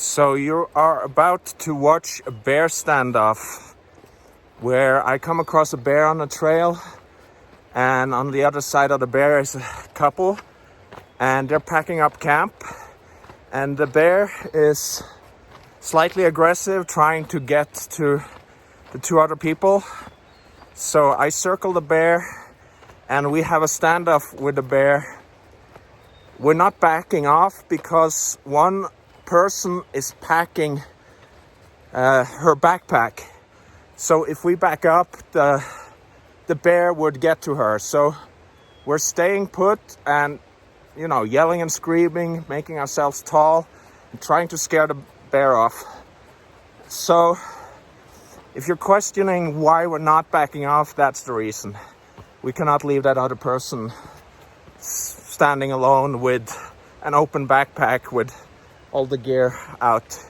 So you are about to watch a bear standoff where I come across a bear on a trail, and on the other side of the bear is a couple, and they're packing up camp, and the bear is slightly aggressive, trying to get to the two other people. So I circle the bear and we have a standoff with the bear. We're not backing off because one person is packing her backpack. So if we back up, the bear would get to her. So we're staying put and, yelling and screaming, making ourselves tall, and trying to scare the bear off. So if you're questioning why we're not backing off, that's the reason. We cannot leave that other person standing alone with an open backpack with all the gear out.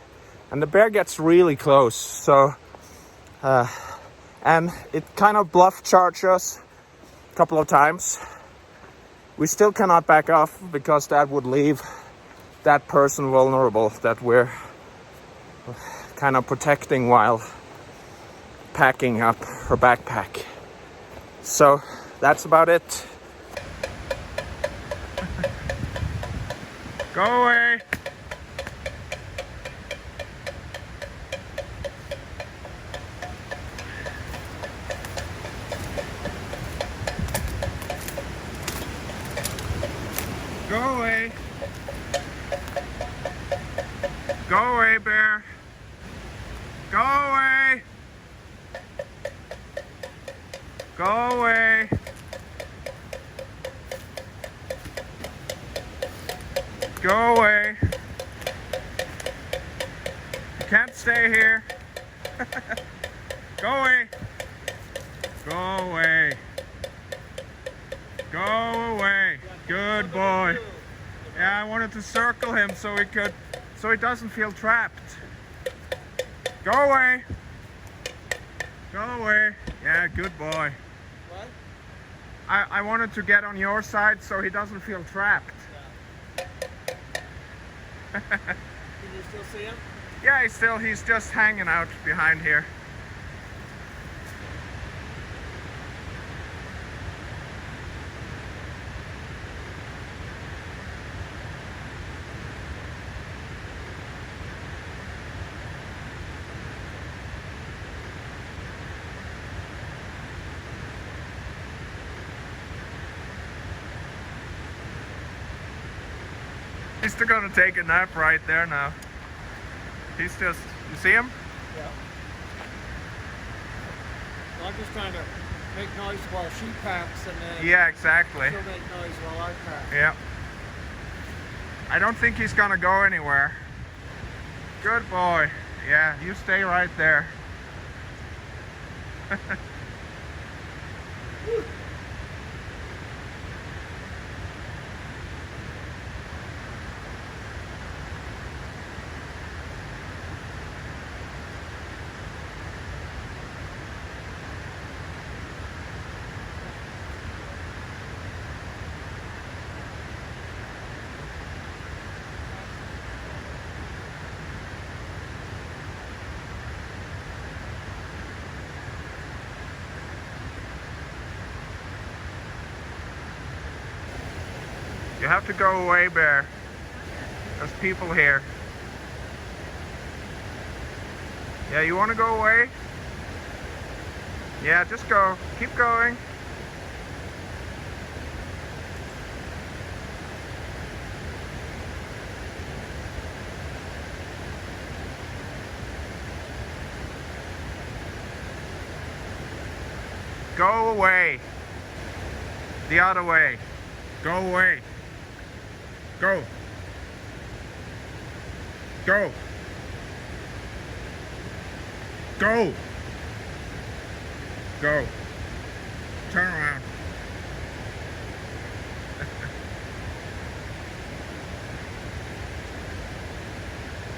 And the bear gets really close, so and it kind of bluff charged us a couple of times. We still cannot back off because that would leave that person vulnerable that we're kind of protecting while packing up her backpack. So that's about it. Go away. Go away. Go away, bear. Go away. Go away. Go away. You can't stay here. Go away. Go away. Go away. Good boy. Yeah, I wanted to circle him so he doesn't feel trapped. Go away. Go away. Yeah, good boy. What? I wanted to get on your side so he doesn't feel trapped. Yeah. Can you still see him? Yeah, he's just hanging out behind here. He's still gonna take a nap right there now. He's just, you see him? Yeah. Well, I'm just trying to make noise while she packs and then Yeah, exactly. she'll make noise while I pack. Yeah. I don't think he's gonna go anywhere. Good boy. Yeah, you stay right there. You have to go away, bear. There's people here. Yeah, you want to go away? Yeah, just go. Keep going. Go away. The other way. Go away. Go. Go. Go. Go. Turn around.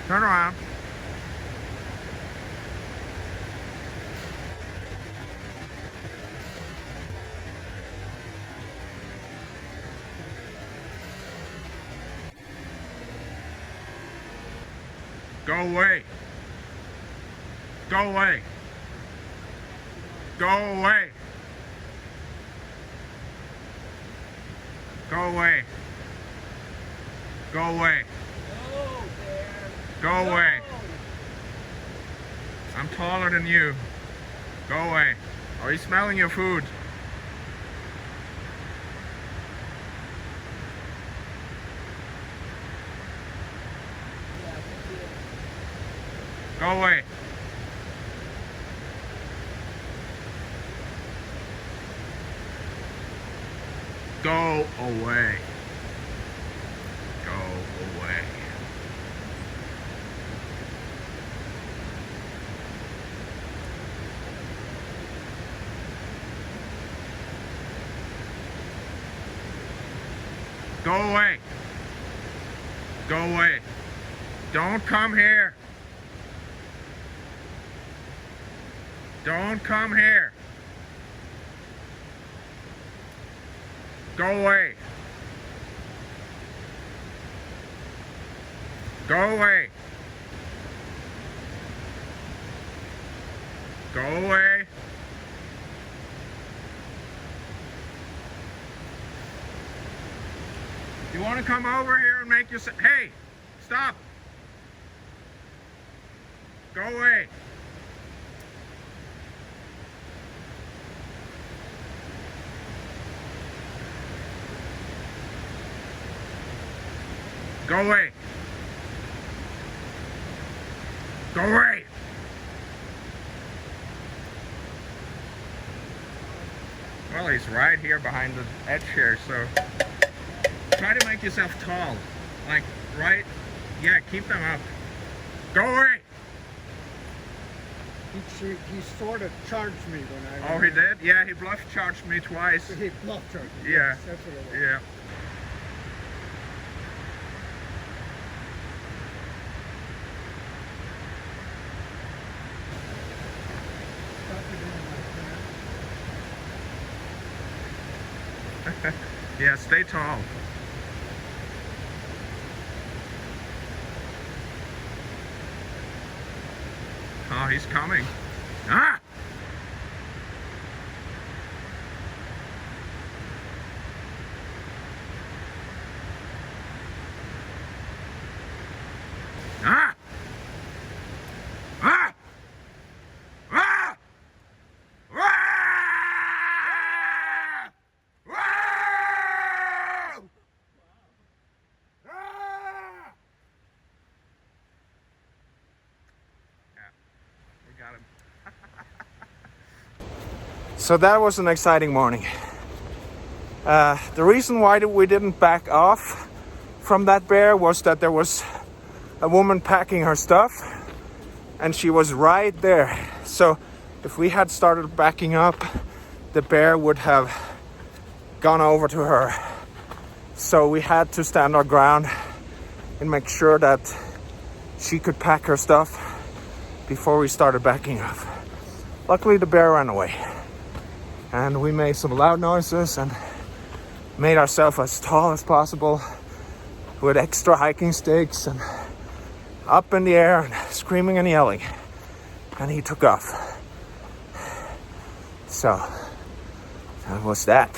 Turn around. Go Go away. Go away. Go away. Go away. Go away. Go away. I'm taller than you. Go away. Are you smelling your food? Go away. Go away. Go away. Go away. Go away. Don't come here. Don't come here. Go away. Go away. Go away. You want to come over here and make yourself... Hey, stop. Go away. Go away. Go away. Well, he's right here behind the edge here, so try to make yourself tall. Like, right? Yeah, keep them up. Go away. He sort of charged me when I... Oh, he did? Yeah, he bluff charged me twice. He bluff charged me. Yeah. Yes, that's what it was. Yeah. Yeah, stay tall. Oh, he's coming. Ah! Ah! Ah! Ah! Ah! Got him. So that was an exciting morning. The reason why we didn't back off from that bear was that there was a woman packing her stuff and she was right there. So if we had started backing up, the bear would have gone over to her. So we had to stand our ground and make sure that she could pack her stuff before we started backing up. Luckily the bear ran away and we made some loud noises and made ourselves as tall as possible with extra hiking sticks and up in the air and screaming and yelling, and he took off. So that was that.